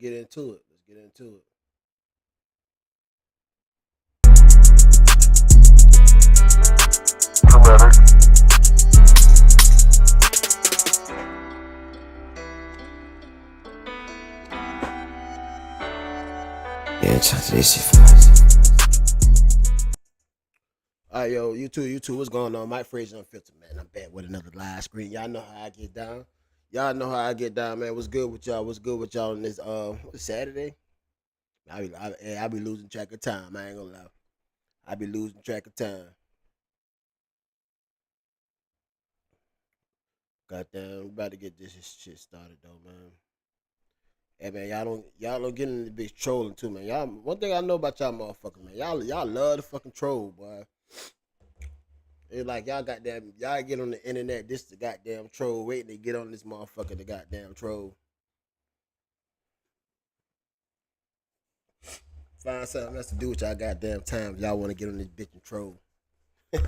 get into it. Let's get into it. Yeah, try to this shit fast. All right, yo, you two, what's going on? Mike Frazier Unfiltered, man. I'm back with another live screen. Y'all know how I get down. Y'all know how I get down, man. What's good with y'all? What's good with y'all on this what's Saturday? I be losing track of time. I ain't gonna lie. I be losing track of time. Goddamn, we about to get this shit started though, man. Hey man, y'all don't get in the bitch trolling too, man. Y'all, one thing I know about y'all motherfuckers, man. Y'all love the fucking troll, boy. It's like y'all get on the internet, this the goddamn troll, waiting to get on this motherfucker, the goddamn troll. Find something else to do with y'all goddamn time if y'all want to get on this bitch and troll. Yeah,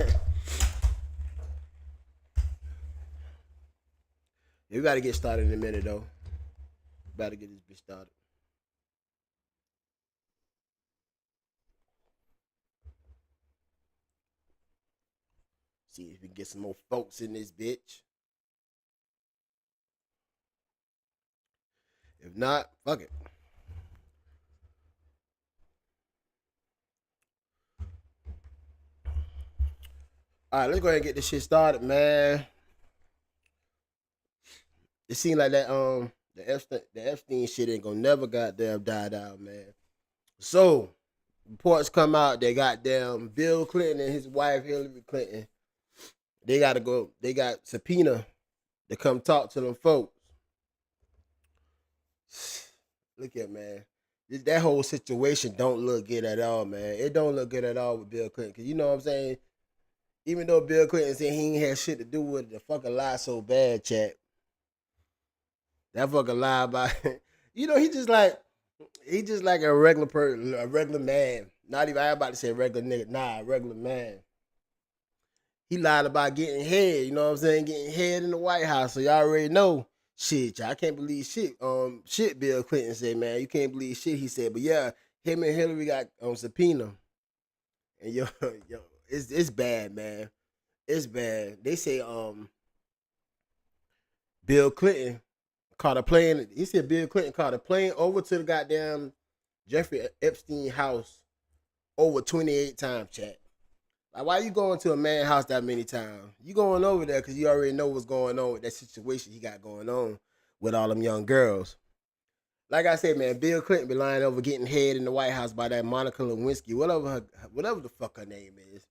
we gotta get started in a minute though. About to get this bitch started. See if we can get some more folks in this bitch. If not, fuck it. All right, let's go ahead and get this shit started, man. It seems like that the Epstein shit ain't gonna never goddamn die down, man. So reports come out that goddamn Bill Clinton and his wife Hillary Clinton, they got subpoena to come talk to them folks. Look at, man. That whole situation don't look good at all, man. It don't look good at all with Bill Clinton. Cause you know what I'm saying? Even though Bill Clinton said he ain't had shit to do with it, the fucking lie so bad, chat. That fucking lie about you know, he just like a regular person, a regular man. Not even I about to say regular nigga, nah, a regular man. He lied about getting head, you know what I'm saying? Getting head in the White House. So y'all already know shit. I can't believe shit. Shit Bill Clinton said, man. You can't believe shit he said. But yeah, him and Hillary got subpoena. And yo, it's bad, man. It's bad. They say Bill Clinton caught a plane. He said Bill Clinton caught a plane over to the goddamn Jeffrey Epstein house over 28 times, chat. Like, why you going to a man house that many times? You going over there because you already know what's going on with that situation he got going on with all them young girls. Like I said, man, Bill Clinton be lying over getting head in the White House by that Monica Lewinsky, whatever the fuck her name is.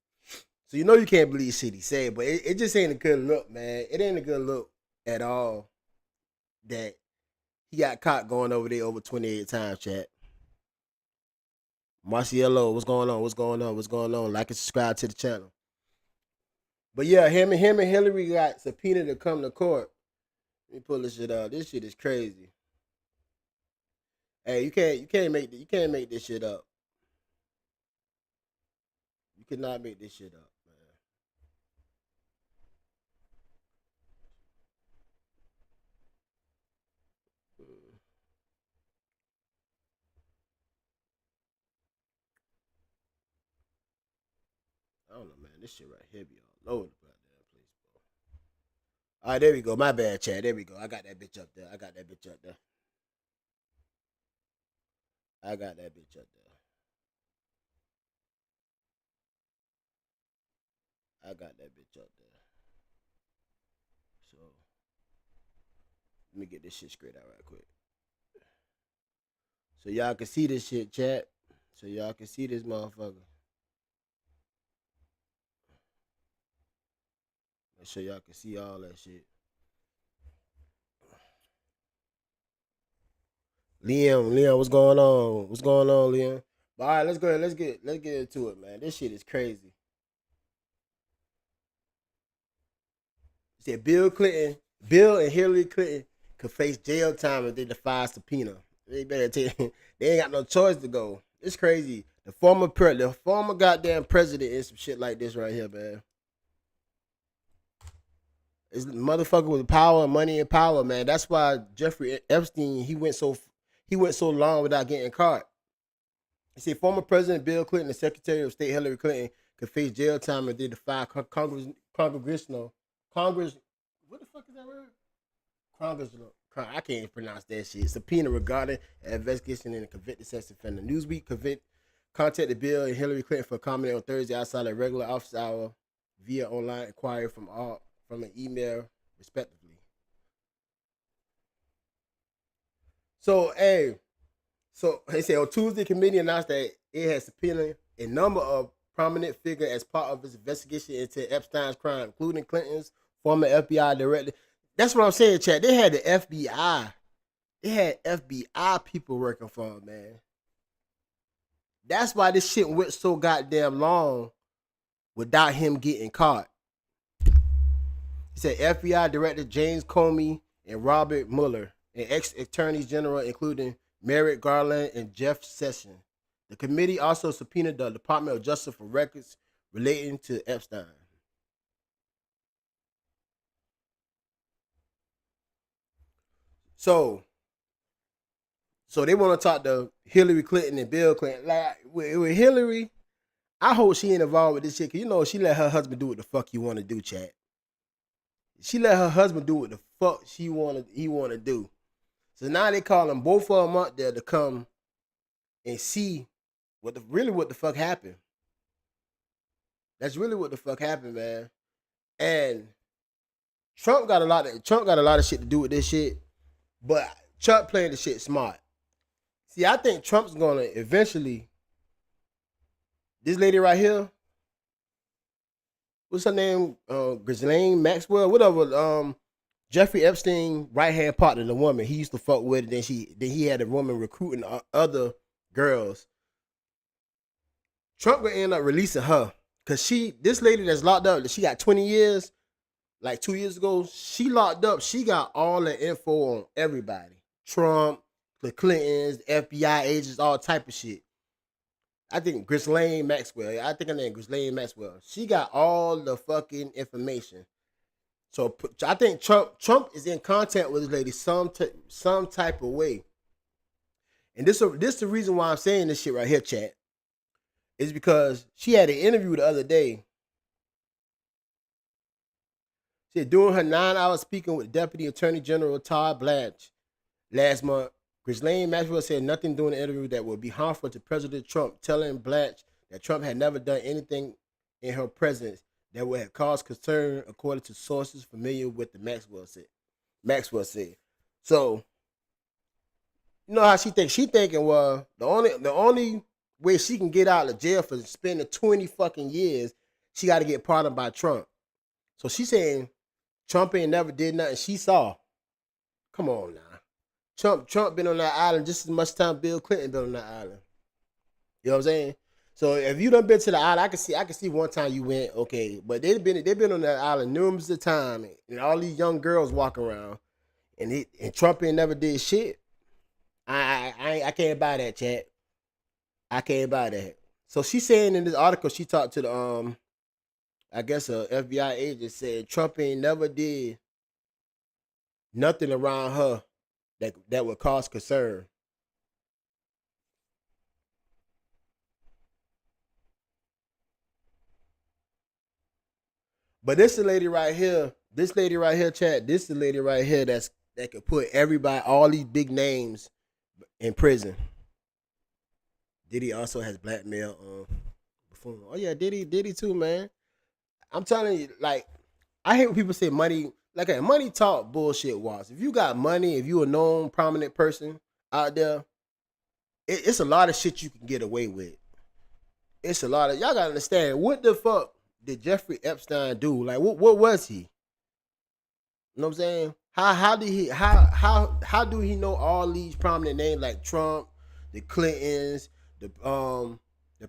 So you know you can't believe shit he said, but it just ain't a good look, man. It ain't a good look at all that he got caught going over there over 28 times, chat. Marciello, what's going on? What's going on? What's going on? Like and subscribe to the channel. But yeah, him and Hillary got subpoenaed to come to court. Let me pull this shit out. This shit is crazy. Hey, you can't make this shit up. You cannot make this shit up, man. I don't know, man. This shit right here be all over the goddamn place, bro. All right, there we go. My bad, Chad. There we go. I got that bitch up there. I got that bitch up there. I got that bitch up there. I got that bitch up there. So let me get this shit straight out right quick. So y'all can see this shit, chat. So y'all can see this motherfucker. Make sure y'all can see all that shit. Liam, what's going on? What's going on, Liam? But all right, let's go ahead. Let's get into it, man. This shit is crazy. Said Bill and Hillary Clinton could face jail time if they defy subpoena. They better take. They ain't got no choice to go. It's crazy. The former goddamn president is some shit like this right here, man. It's motherfucker with power, money, and power, man. That's why Jeffrey Epstein he went so he went so long without getting caught. He said former President Bill Clinton and Secretary of State Hillary Clinton could face jail time if they defy Congressional Congress. What the fuck is that word? Congressional. I can't even pronounce that shit. Subpoena regarding an investigation in a convicted sex offender. Newsweek contacted Bill and Hillary Clinton for comment on Thursday outside a regular office hour via online inquiry from an email, respectively. So, they say on Tuesday, the committee announced that it had subpoenaed a number of prominent figures as part of its investigation into Epstein's crime, including Clinton's former FBI director. That's what I'm saying, Chad. They had the FBI. They had FBI people working for him, man. That's why this shit went so goddamn long without him getting caught. He said FBI Director James Comey and Robert Mueller and ex-attorneys general, including Merrick Garland and Jeff Sessions. The committee also subpoenaed the Department of Justice for records relating to Epstein. So they want to talk to Hillary Clinton and Bill Clinton. Like with Hillary, I hope she ain't involved with this shit. Cause you know she let her husband do what the fuck he want to do, chat. She let her husband do what the fuck he want to do. So now they calling both of them up there to come and see what the fuck happened. That's really what the fuck happened, man. And Trump got a lot of shit to do with this shit, but Trump playing the shit smart. See, I think Trump's gonna eventually. This lady right here, what's her name? Ghislaine Maxwell, whatever. Jeffrey Epstein right hand partner, the woman he used to fuck with, and then he had a woman recruiting other girls. Trump gonna end up releasing her because this lady that's locked up, she got 20 years. Like 2 years ago, she locked up. She got all the info on everybody. Trump, the Clintons, FBI agents, all type of shit. I think Ghislaine Maxwell. I think her name Ghislaine Maxwell. She got all the fucking information. So I think Trump is in contact with this lady some type of way. And this the reason why I'm saying this shit right here, chat. Is because she had an interview the other day. She said during her 9-hour speaking with Deputy Attorney General Todd Blanche last month, Ghislaine Maxwell said nothing during the interview that would be harmful to President Trump, telling Blanche that Trump had never done anything in her presence that would have caused concern, according to sources familiar with the Maxwell said. So, you know how she thinks? She thinking, well, the only way she can get out of jail for spending 20 fucking years, she got to get pardoned by Trump. So she's saying Trump ain't never did nothing she saw. Come on now. Trump been on that island just as much time Bill Clinton been on that island. You know what I'm saying? So if you done been to the island, I can see one time you went, okay, but they've been on that island numerous of times, and all these young girls walk around, and Trump ain't never did shit. I can't buy that, chat. I can't buy that. So she's saying in this article she talked to the I guess a FBI agent, said Trump ain't never did nothing around her that would cause concern. But this the lady right here, chat. This the lady right here that could put everybody, all these big names, in prison. Diddy also has blackmail before. Oh yeah, Diddy too, man. I'm telling you, like, I hate when people say money. Like, money talk bullshit, Watts. If you got money, if you a known prominent person out there, it's a lot of shit you can get away with. It's a lot of, y'all gotta understand, what the fuck did Jeffrey Epstein do? Like, what was he? You know what I'm saying? How do he know all these prominent names like Trump, the Clintons, the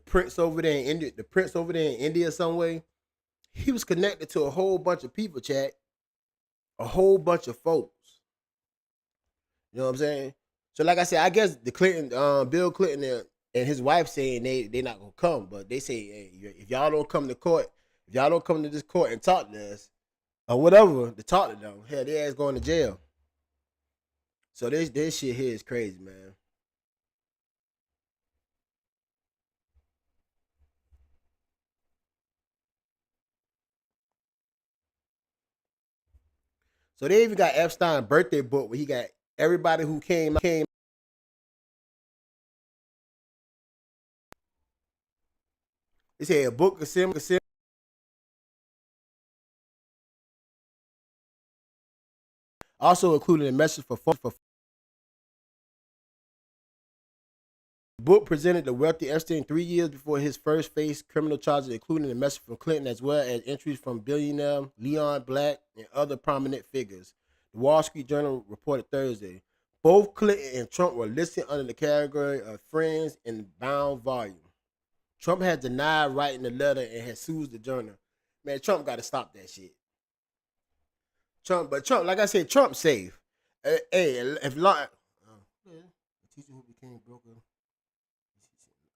prince over there in India, some way? He was connected to a whole bunch of people, chat. A whole bunch of folks. You know what I'm saying? So like I said, I guess the Bill Clinton and his wife saying they not gonna come, but they say, hey, if y'all don't come to court, if y'all don't come to this court and talk to us, or whatever, to talk to them, hell, their ass going to jail. So this shit here is crazy, man. So they even got Epstein birthday book where he got everybody who came. They said a book also including a message for the book presented the wealthy Epstein 3 years before his first faced criminal charges, including a message from Clinton as well as entries from billionaire Leon Black and other prominent figures. The Wall Street Journal reported Thursday. Both Clinton and Trump were listed under the category of friends in bound volume. Trump has denied writing the letter and has sued the journal. Man, Trump got to stop that shit. Trump, like I said, Trump's safe. Hey, if the teacher who became broker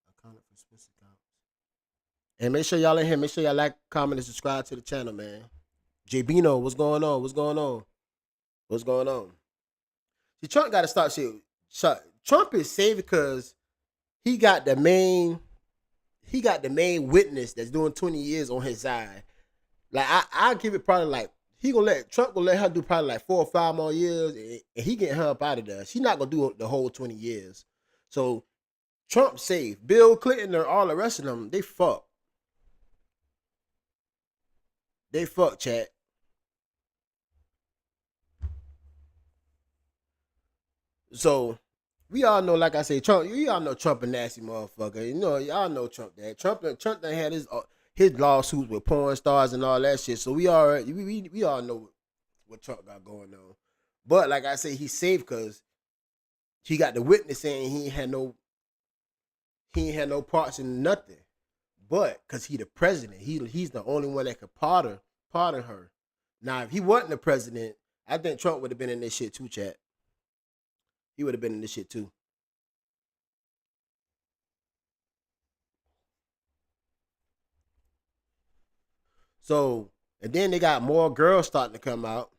accounted for Swiss accounts. And make sure y'all in here. Make sure y'all like, comment, and subscribe to the channel, man. J Bino, what's going on? What's going on? What's going on? See, Trump got to stop shit. Trump is safe because he got the main witness that's doing 20 years on his side. Like I give it probably like Trump gonna let her do probably like 4 or 5 more years, and he getting her up out of there. She's not gonna do the whole 20 years. So Trump's safe. Bill Clinton and all the rest of them, they fuck. They fuck, chat. So we all know, like I say, Trump. We all know Trump a nasty motherfucker. You know, y'all know Trump. That Trump done had his lawsuits with porn stars and all that shit. So we all know what Trump got going on. But like I say, he's safe because he got the witness saying he ain't had no parts in nothing. But because he the president, he's the only one that could pardon her. Now, if he wasn't the president, I think Trump would have been in this shit too, chat. He would have been in this shit too. So, and then they got more girls starting to come out.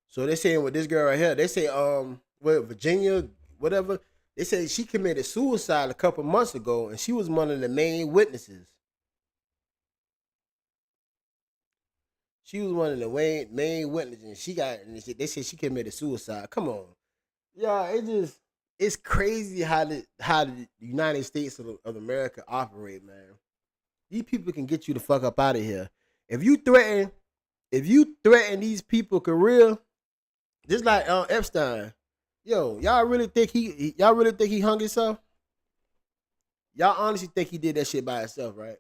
So they saying with this girl right here, they say Virginia, whatever, they say she committed suicide a couple months ago and she was one of the main witnesses. She was one of the main witnesses, and they said she committed suicide. Come on. Yeah, it's crazy how the United States of America operate, man. These people can get you the fuck up out of here. If you threaten these people career, just like Epstein, yo, y'all really think he hung himself? Y'all honestly think he did that shit by himself, right?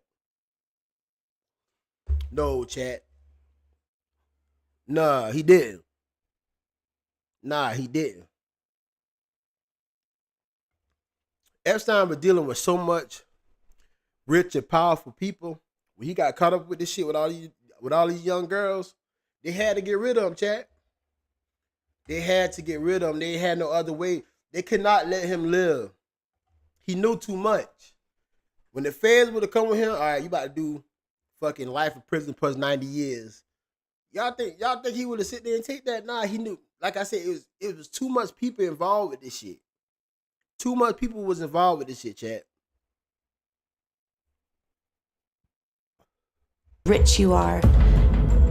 No, chat. Nah, he didn't. Epstein was dealing with so much rich and powerful people. When he got caught up with this shit with all these young girls, they had to get rid of him, chat. They had to get rid of him. They had no other way. They could not let him live. He knew too much. When the feds would have come with him, all right, you about to do fucking life in prison plus 90 years. Y'all think he would have sit there and take that? Nah, he knew. Like I said, it was too much people involved with this shit. Too much people was involved with this shit, chat. Rich you are.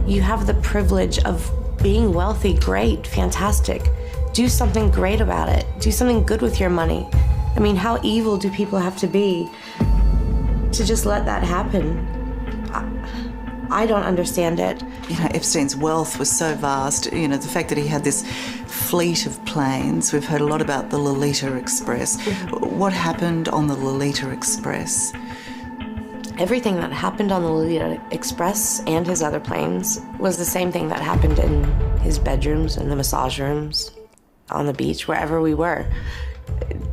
You have the privilege of being wealthy. Great, fantastic. Do something great about it. Do something good with your money. I mean, how evil do people have to be to just let that happen? I don't understand it. You know, Epstein's wealth was so vast. You know, the fact that he had this fleet of planes. We've heard a lot about the Lolita Express. What happened on the Lolita Express? Everything that happened on the Lolita Express and his other planes was the same thing that happened in his bedrooms and the massage rooms, on the beach, wherever we were.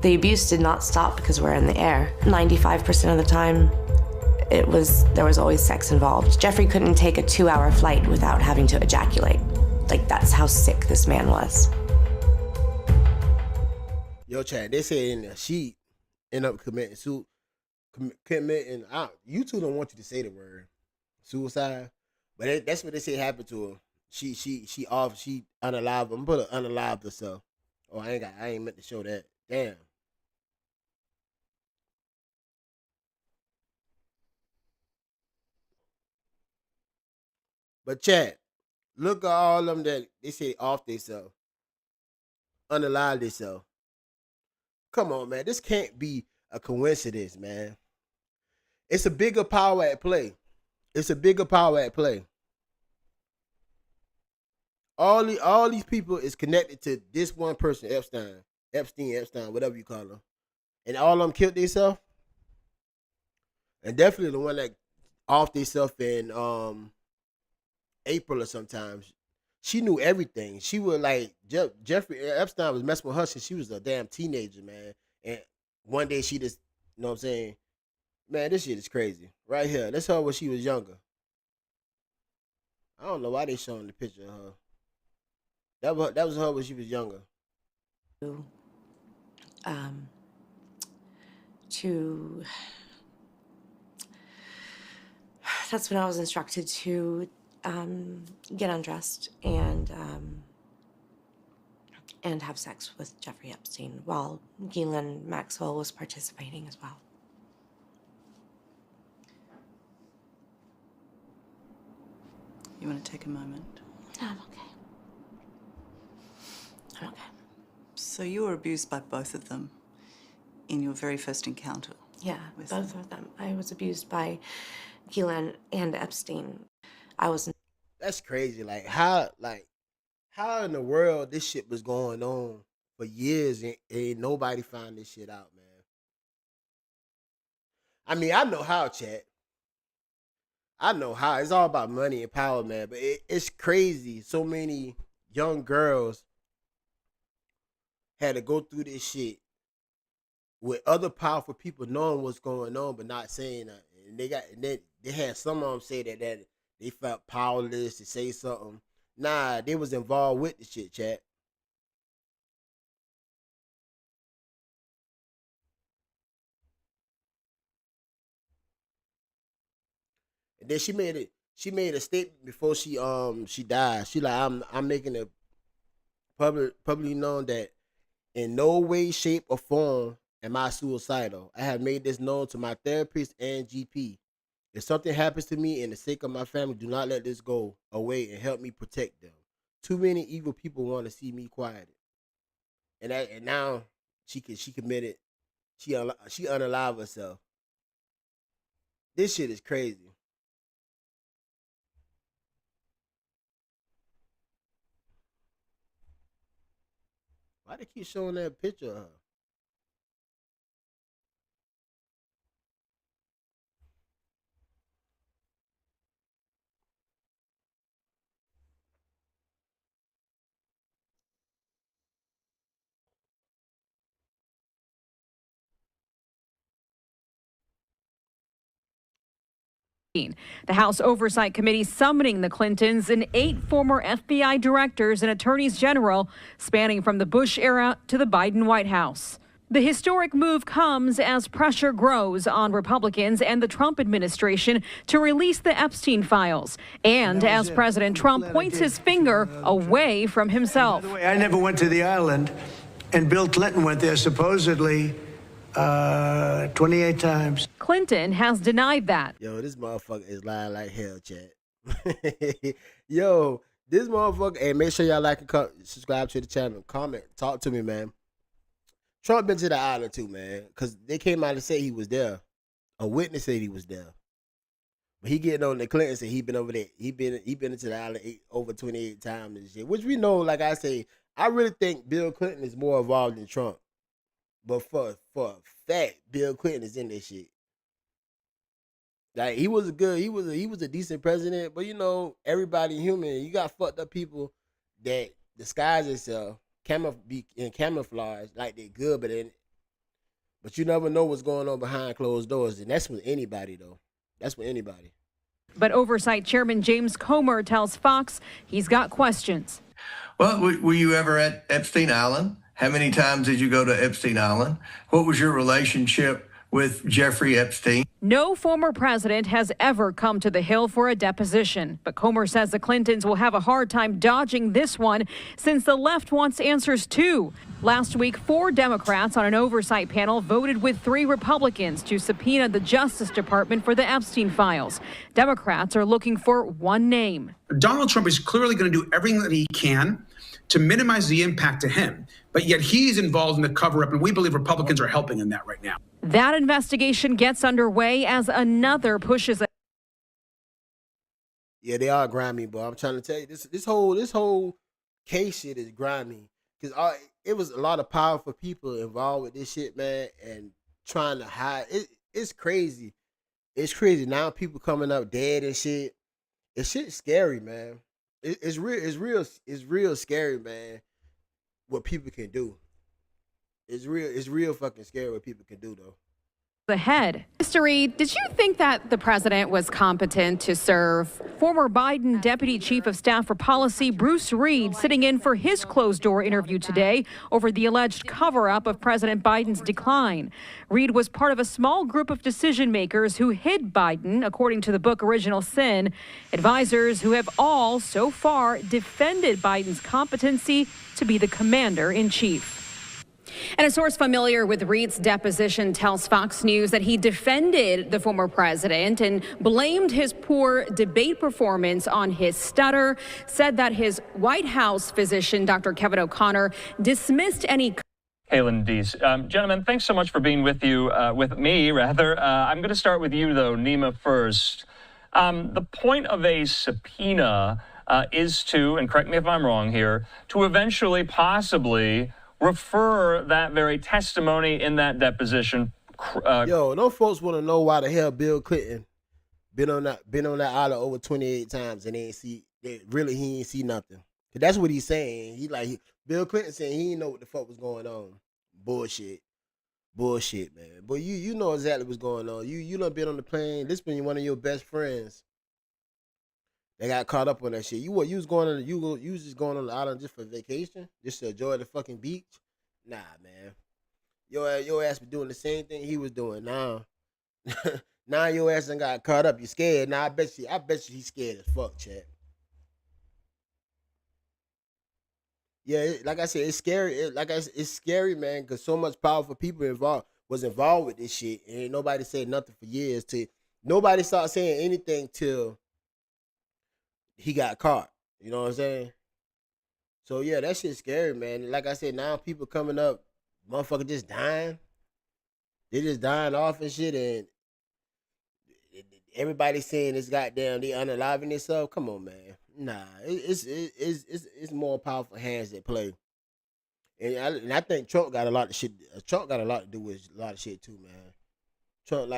The abuse did not stop because we're in the air. 95% of the time, there was always sex involved. Jeffrey couldn't take a 2-hour flight without having to ejaculate. Like, that's how sick this man was. Yo, Chad, they say in there she ended up committing YouTube don't want you to say the word suicide, but that's what they say happened to her. She unalived. I'm gonna put her unalived herself. Oh, I ain't meant to show that. Damn. But chat, look at all them that they say off themselves, unalive themselves. Come on, man. This can't be a coincidence, man. It's a bigger power at play. It's a bigger power at play. All these people is connected to this one person, Epstein, whatever you call him. And all of them killed themselves. And definitely the one that off themselves in April or sometimes. She knew everything. She was like Jeffrey Epstein was messing with her since she was a damn teenager, man. And one day she just, you know what I'm saying? Man, this shit is crazy. Right here. That's her when she was younger. I don't know why they showing the picture of her. That was her when she was younger. That's when I was instructed to get undressed and have sex with Jeffrey Epstein while Ghislaine Maxwell was participating as well. You want to take a moment? No, I'm okay. I'm okay. So you were abused by both of them in your very first encounter? Yeah, both of them. I was abused by Ghislaine and Epstein. That's crazy. Like how in the world this shit was going on for years and ain't nobody found this shit out, man. I mean, I know how, chat. I know how. It's all about money and power, man. But it's crazy. So many young girls had to go through this shit with other powerful people knowing what's going on but not saying nothing. And they had some of them say that they felt powerless to say something. Nah, they was involved with the shit, chat. And then she made a statement before she died. She like, I'm making it publicly known that in no way, shape, or form am I suicidal. I have made this known to my therapist and GP. If something happens to me in the sake of my family, do not let this go away and help me protect them. Too many evil people want to see me quieted. And now she committed. She unalive herself. This shit is crazy. Why they keep showing that picture of her? The House Oversight Committee summoning the Clintons and 8 former FBI directors and attorneys general spanning from the Bush era to the Biden White House. The historic move comes as pressure grows on Republicans and the Trump administration to release the Epstein files, and as President Trump points his finger away from himself. By the way, I never went to the island, and Bill Clinton went there supposedly 28 times. Clinton has denied that. Yo, this motherfucker is lying like hell, chat. Yo, this motherfucker, hey, make sure y'all like and subscribe to the channel, comment, talk to me, man. Trump been to the island too, man, because they came out and said he was there. A witness said he was there. But he getting on the Clinton said he been over there. He been into the island over 28 times and shit, which we know, like I say, I really think Bill Clinton is more involved than Trump. But for a fact, Bill Clinton is in this shit. Like he was a decent president, but you know, everybody human. You got fucked up people that disguise themselves, camouflage like they good, but you never know what's going on behind closed doors, and that's with anybody though. That's with anybody. But Oversight Chairman James Comer tells Fox he's got questions. Well, were you ever at Epstein Island? How many times did you go to Epstein Island? What was your relationship with Jeffrey Epstein. No former president has ever come to the Hill for a deposition, but Comer says the Clintons will have a hard time dodging this one since the left wants answers too. Last week, 4 Democrats on an oversight panel voted with 3 Republicans to subpoena the Justice Department for the Epstein files. Democrats are looking for one name. Donald Trump is clearly going to do everything that he can to minimize the impact to him, but yet he's involved in the cover-up, and we believe Republicans are helping in that right now. That investigation gets underway as another pushes. Yeah, they are grimy, but I'm trying to tell you, this whole case shit is grimy because it was a lot of powerful people involved with this shit, man, and trying to hide it. It's crazy. It's crazy now. People coming up dead and shit. It's shit scary, man. It's real scary, man. What people can do. It's real fucking scary what people can do, though. Ahead. Mr. Reed, did you think that the president was competent to serve? Former Biden Deputy Chief of Staff for Policy Bruce Reed sitting in for his closed-door interview today over the alleged cover-up of President Biden's decline. Reed was part of a small group of decision-makers who hid Biden, according to the book Original Sin. Advisors who have all, so far, defended Biden's competency to be the commander-in-chief. And a source familiar with Reed's deposition tells Fox News that he defended the former president and blamed his poor debate performance on his stutter, said that his White House physician, Dr. Kevin O'Connor, dismissed any... Kaylin Deese. Gentlemen, thanks so much for being with me. I'm going to start with you, though, Nima, first. The point of a subpoena is to, and correct me if I'm wrong here, to eventually possibly refer that very testimony in that deposition. Yo, those folks want to know why the hell Bill Clinton been on that island over 28 times and he ain't see nothing. Cause that's what he's saying. Bill Clinton saying he didn't know what the fuck was going on. Bullshit, man. But you know exactly what's going on. You done been on the plane. This been one of your best friends. They got caught up on that shit. You was just going on the island just for vacation, just to enjoy the fucking beach. Nah, man. Your ass be doing the same thing he was doing. Now, now your ass done got caught up. You scared? Now I bet you he's scared as fuck, Chad. Yeah, like I said, it's scary. It's scary, man, because so much powerful people was involved with this shit, and ain't nobody said nothing for years. Nobody started saying anything till he got caught. You know what I'm saying? So yeah, that shit's scary, man. Like I said, now people coming up, motherfucker just dying. They just dying off and shit, and everybody saying this goddamn they unaliving themselves. Come on, man. Nah, it's more powerful hands that play. And I think Trump got a lot of shit. Trump got a lot to do with a lot of shit too, man. Trump,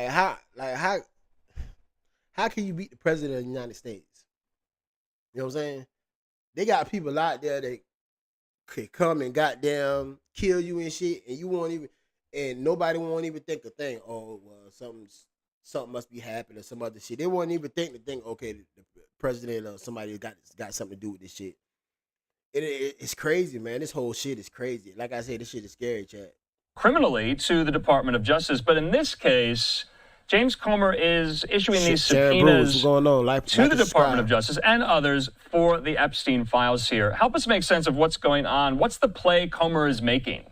how can you beat the president of the United States? You know what I'm saying? They got people out there that could come and goddamn kill you and shit, and you won't even, and nobody won't even think a thing. Oh, well, something must be happening or some other shit. They won't even think okay, the president or somebody got something to do with this shit. It's crazy, man. This whole shit is crazy. Like I said, this shit is scary, Chad. Criminally to the Department of Justice, but in this case, James Comer is issuing these subpoenas to the Department of Justice and others for the Epstein files here. Help us make sense of what's going on. What's the play Comer is making?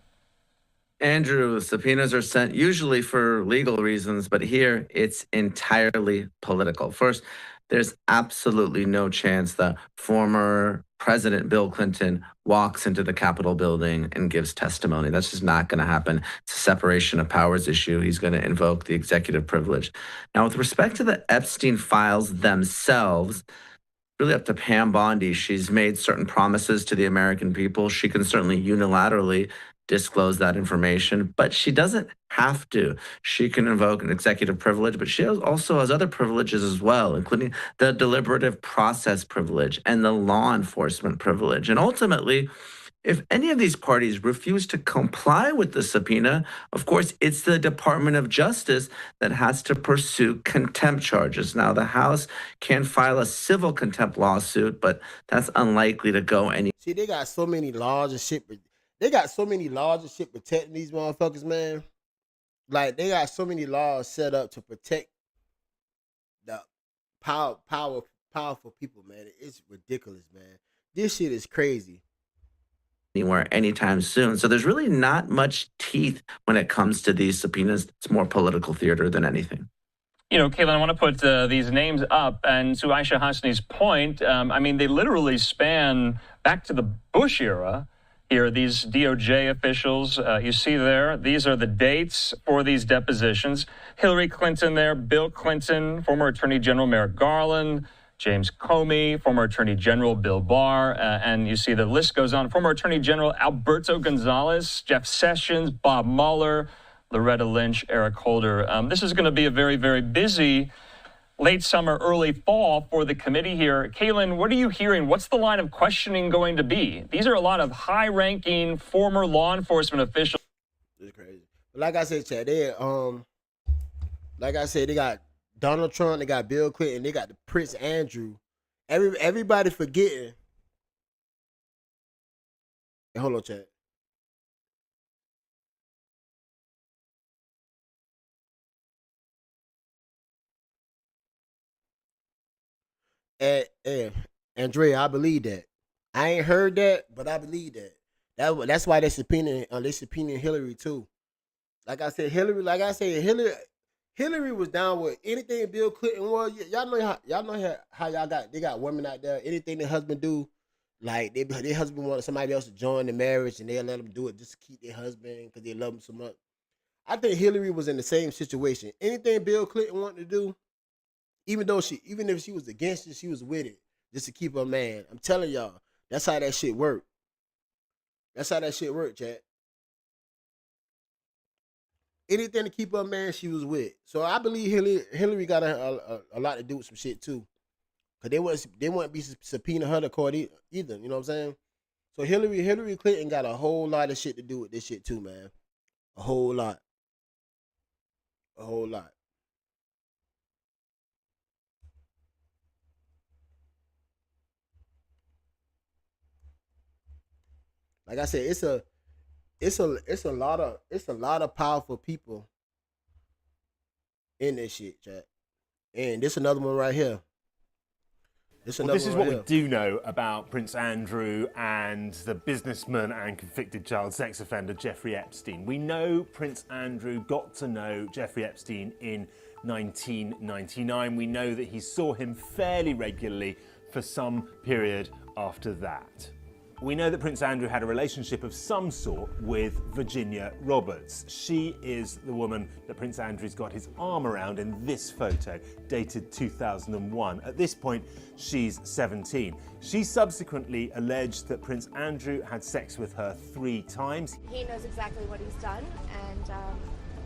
Andrew, subpoenas are sent usually for legal reasons, but here it's entirely political. First, there's absolutely no chance that former President Bill Clinton walks into the Capitol building and gives testimony. That's just not going to happen. It's a separation of powers issue. He's going to invoke the executive privilege. Now, with respect to the Epstein files themselves, really up to Pam Bondi. She's made certain promises to the American people. She can certainly unilaterally disclose that information, but she doesn't have to. She can invoke an executive privilege, but she also has other privileges as well, including the deliberative process privilege and the law enforcement privilege. And ultimately, if any of these parties refuse to comply with the subpoena, of course, it's the Department of Justice that has to pursue contempt charges. Now, the House can file a civil contempt lawsuit, but that's unlikely to go any. See, they got so many laws and shit. They got so many laws and shit protecting these motherfuckers, man. like they got so many laws set up to protect the powerful people, man. It's ridiculous, man. This shit is crazy. Anywhere anytime soon. So there's really not much teeth when it comes to these subpoenas. It's more political theater than anything. You know, Caitlin, I want to put these names up, and to Aisha Hasni's point, I mean, they literally span back to the Bush era. Here, these DOJ officials, you see there, these are the dates for these depositions. Hillary Clinton there, Bill Clinton, former Attorney General Merrick Garland, James Comey, former Attorney General Bill Barr, and you see the list goes on. Former Attorney General Alberto Gonzales, Jeff Sessions, Bob Mueller, Loretta Lynch, Eric Holder. This is going to be a very, very busy late summer, early fall for the committee here. Caitlin, what are you hearing? What's the line of questioning going to be? These are a lot of high-ranking former law enforcement officials. It's crazy. But like I said, Chad, they they got Donald Trump, they got Bill Clinton, they got the Prince Andrew. Everybody forgetting. Hey, hold on, Chad. And Andrea, I believe that. I ain't heard that, but I believe that. That's why they're subpoenaing Hillary too. Like I said, Hillary was down with anything Bill Clinton was. Y'all know how they got women out there. Anything their husband do, like their husband wanted somebody else to join the marriage, and they'll let them do it just to keep their husband because they love him so much. I think Hillary was in the same situation. Anything Bill Clinton wanted to do, even if she was against it, she was with it just to keep her man. I'm telling y'all, that's how that shit worked. That's how that shit worked, Chad. Anything to keep her man, she was with. So I believe Hillary got a lot to do with some shit too, cause they wouldn't be subpoena her to court either. You know what I'm saying? So Hillary Clinton got a whole lot of shit to do with this shit too, man. A whole lot. A whole lot. Like I said, it's a lot of powerful people in this shit, chat. And this another one right here. This is what we do know about Prince Andrew and the businessman and convicted child sex offender Jeffrey Epstein. We know Prince Andrew got to know Jeffrey Epstein in 1999. We know that he saw him fairly regularly for some period after that. We know that Prince Andrew had a relationship of some sort with Virginia Roberts. She is the woman that Prince Andrew's got his arm around in this photo, dated 2001. At this point, she's 17. She subsequently alleged that Prince Andrew had sex with her 3 times. He knows exactly what he's done, and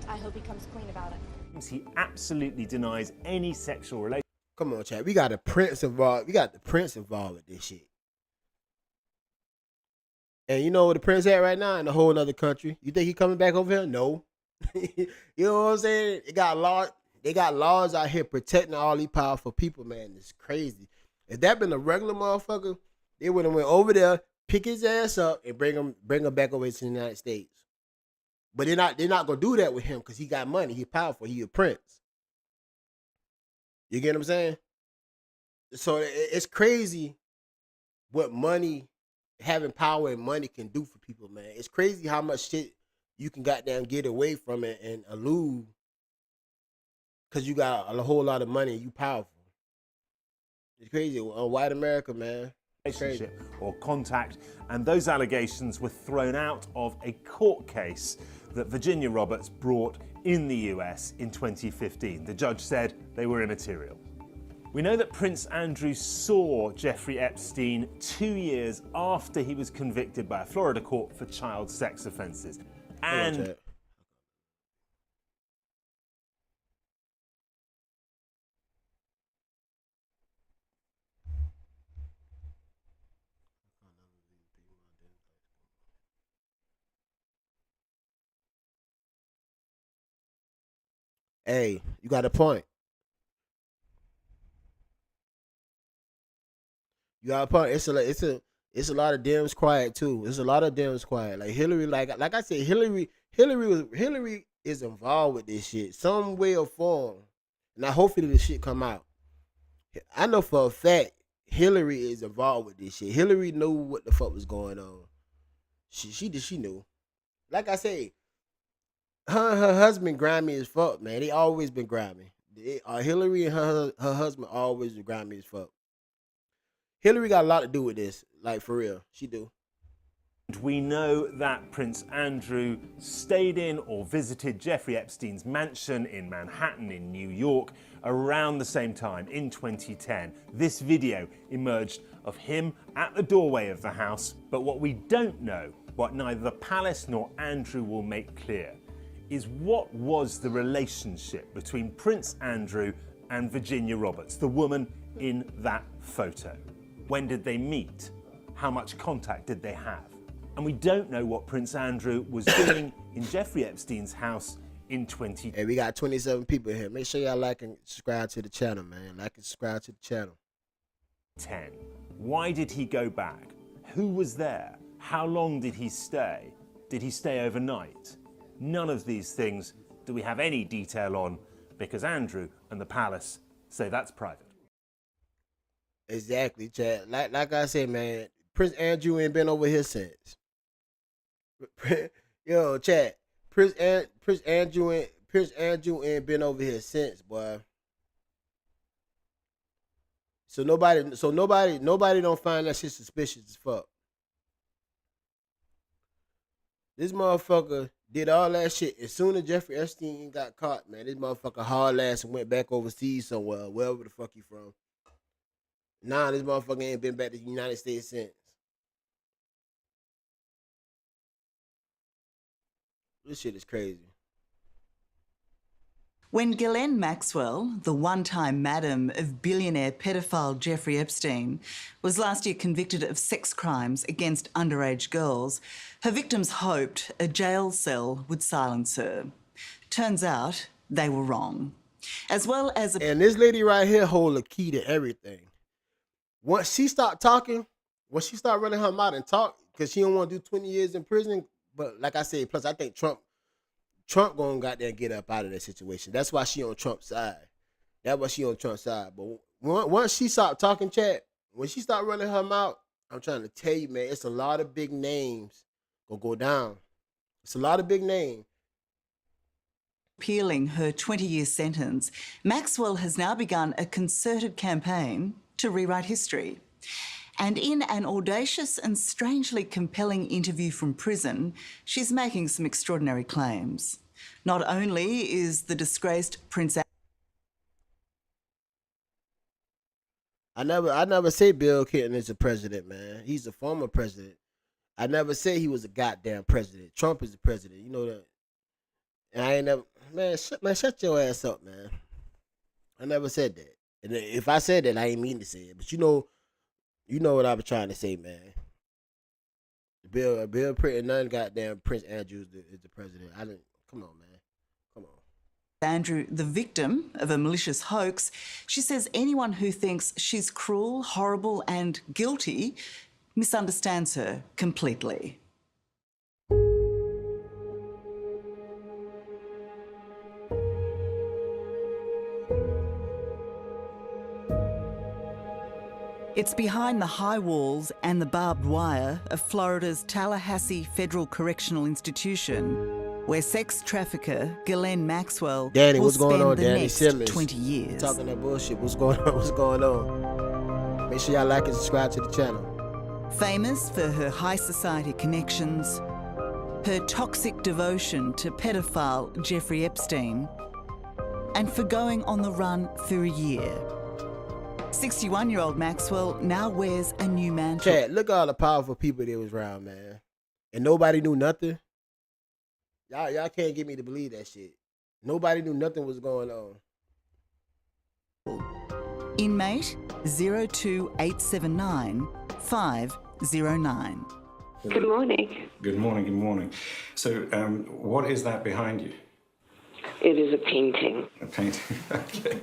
I hope he comes clean about it. He absolutely denies any sexual relationship. Come on, Chad. We got the Prince involved. With this shit. And you know where the Prince at right now? In a whole other country. You think he coming back over here? No. You know what I'm saying? They got laws out here protecting all these powerful people, man. It's crazy. If that been a regular motherfucker, they would have went over there, pick his ass up, and bring him back over to the United States. But they're not gonna do that with him because he got money. He powerful. He a prince. You get what I'm saying? So it's crazy what having power and money can do for people, man. It's crazy how much shit you can goddamn get away from it and elude because you got a whole lot of money and you powerful. It's crazy. White America, man. Relationship or contact, and those allegations were thrown out of a court case that Virginia Roberts brought in the US in 2015. The judge said they were immaterial. We know that Prince Andrew saw Jeffrey Epstein 2 years after he was convicted by a Florida court for child sex offenses. And hey, you got a point. You got a point. It's a lot of Dems quiet too. There's a lot of Dems quiet. Like Hillary, like I said, Hillary is involved with this shit, some way or form. Now, hopefully this shit come out. I know for a fact Hillary is involved with this shit. Hillary knew what the fuck was going on. She knew. Like I say, her and her husband grimy as fuck, man. They always been grimy. Hillary and her husband always been grimy as fuck. Hillary got a lot to do with this, like for real. She do. We know that Prince Andrew stayed in or visited Jeffrey Epstein's mansion in Manhattan in New York around the same time in 2010. This video emerged of him at the doorway of the house, but what we don't know, what neither the palace nor Andrew will make clear, is what was the relationship between Prince Andrew and Virginia Roberts, the woman in that photo. When did they meet? How much contact did they have? And we don't know what Prince Andrew was doing in Jeffrey Epstein's house in 2010. Hey, we got 27 people here. Make sure y'all like and subscribe to the channel, man. Like and subscribe to the channel. Why did he go back? Who was there? How long did he stay? Did he stay overnight? None of these things do we have any detail on because Andrew and the palace say that's private. Exactly, Chad. Like I said, man, Prince Andrew ain't been over here since. Yo, Chad, Prince Andrew ain't been over here since, boy. So nobody don't find that shit suspicious as fuck. This motherfucker did all that shit. As soon as Jeffrey Epstein got caught, man, this motherfucker hauled ass and went back overseas somewhere, wherever the fuck he from. Nah, this motherfucker ain't been back to the United States since. This shit is crazy. When Ghislaine Maxwell, the one-time madam of billionaire pedophile Jeffrey Epstein, was last year convicted of sex crimes against underage girls, her victims hoped a jail cell would silence her. Turns out they were wrong. As well as and this lady right here hold a key to everything. Once she start talking, once she start running her mouth and talk, because she don't want to do 20 years in prison. But like I said, plus I think Trump gonna goddamn get up out of that situation. That's why she on Trump's side. That's why she on Trump's side. But once she start talking, Chad, when she start running her mouth, I'm trying to tell you, man, it's a lot of big names gonna go down. It's a lot of big names. Appealing her 20-year sentence, Maxwell has now begun a concerted campaign to rewrite history. And in an audacious and strangely compelling interview from prison, she's making some extraordinary claims. Not only is the disgraced Prince... I never say Bill Clinton is a president, man. He's a former president. I never say he was a goddamn president. Trump is the president. You know that. And I ain't never... Man, shut your ass up, man. I never said that. And if I said that, I ain't mean to say it. But you know what I was trying to say, man. Bill Clinton, none goddamn Prince Andrew is the president. Come on, man. Come on. Andrew, the victim of a malicious hoax, she says anyone who thinks she's cruel, horrible and guilty misunderstands her completely. It's behind the high walls and the barbed wire of Florida's Tallahassee Federal Correctional Institution, where sex trafficker Ghislaine Maxwell Danny, will what's going spend on, the Danny next Simmons? 20 years. Talking that bullshit. What's going on? What's going on? Make sure y'all like and subscribe to the channel. Famous for her high society connections, her toxic devotion to pedophile Jeffrey Epstein, and for going on the run for a year. 61-year-old Maxwell now wears a new mantle. Chad, look at all the powerful people that was around, man. And nobody knew nothing. Y'all can't get me to believe that shit. Nobody knew nothing was going on. Inmate 02879 509. Good morning. Good morning, good morning. So, what is that behind you? It is a painting. A painting, okay.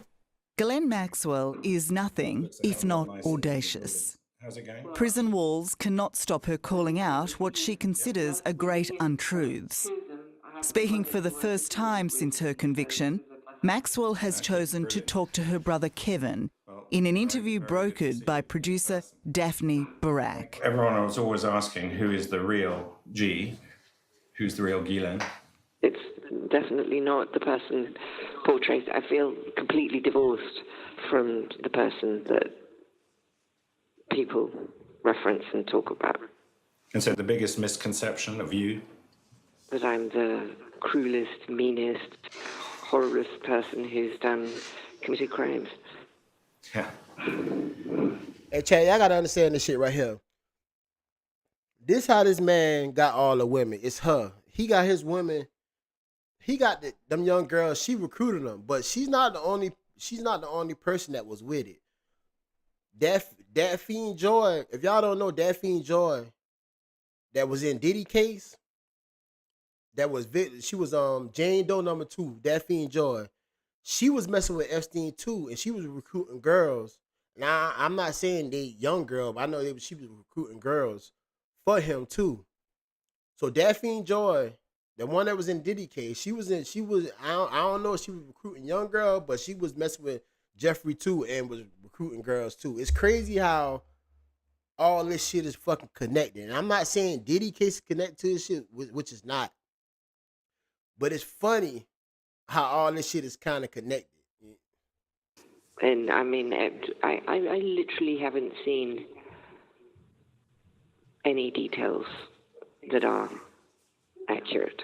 Ghislaine Maxwell is nothing if not audacious. How's it going? Prison walls cannot stop her calling out what she considers a great untruths. Speaking for the first time since her conviction, Maxwell has chosen to talk to her brother Kevin in an interview brokered by producer Daphne Barak. Everyone was always asking who is the real G, who's the real Ghislaine. It's definitely not the person portrayed. I feel completely divorced from the person that people reference and talk about. And so the biggest misconception of you? That I'm the cruelest, meanest, horriblest person who's committed crimes. Yeah. Hey, Chad, y'all gotta understand this shit right here. This how this man got all the women. It's her. He got his women. He got them young girls. She recruited them, but she's not the only person that was with it. Daphne Joy. If y'all don't know Daphne Joy, that was in Diddy case. She was Jane Doe number 2. Daphne Joy. She was messing with Epstein too, and she was recruiting girls. Now I'm not saying they young girl, but I know she was recruiting girls for him too. So Daphne Joy, the one that was in Diddy case, I don't know if she was recruiting young girl, but she was messing with Jeffrey too and was recruiting girls too. It's crazy how all this shit is fucking connected. And I'm not saying Diddy case is connected to this shit, which is not. But it's funny how all this shit is kind of connected. And I mean, I literally haven't seen any details that are accurate.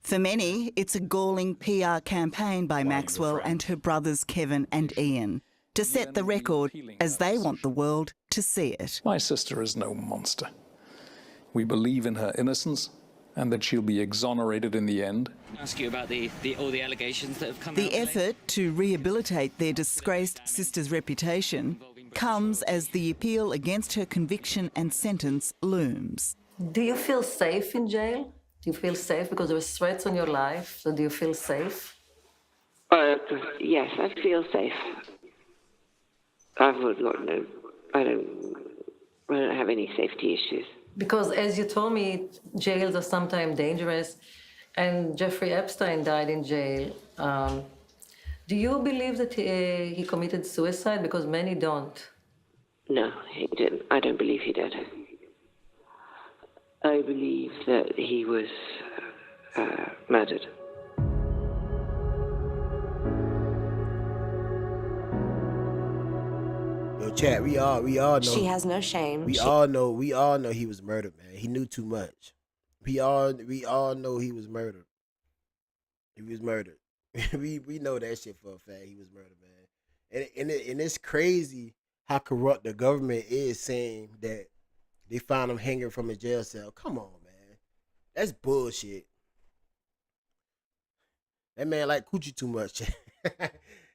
For many, it's a galling PR campaign by Maxwell and her brothers Kevin and Ian to set the record as they want the world to see it. My sister is no monster. We believe in her innocence and that she'll be exonerated in the end. Ask you about all the allegations that have come out. The effort to rehabilitate their disgraced sister's reputation comes as the appeal against her conviction and sentence looms. Do you feel safe in jail? Do you feel safe because there were threats on your life? So do you feel safe? Yes, I feel safe. I would not know. I don't have any safety issues. Because as you told me, jails are sometimes dangerous, and Jeffrey Epstein died in jail. Do you believe that he committed suicide? Because many don't. No, he didn't. I don't believe he did. I believe that he was murdered. Yo, Chad, we all know. She has no shame. We all know he was murdered, man. He knew too much. We all know he was murdered. He was murdered. we know that shit for a fact. He was murdered, man. And it's crazy how corrupt the government is, saying that they found him hanging from a jail cell. Come on, man. That's bullshit. That man like coochie too much.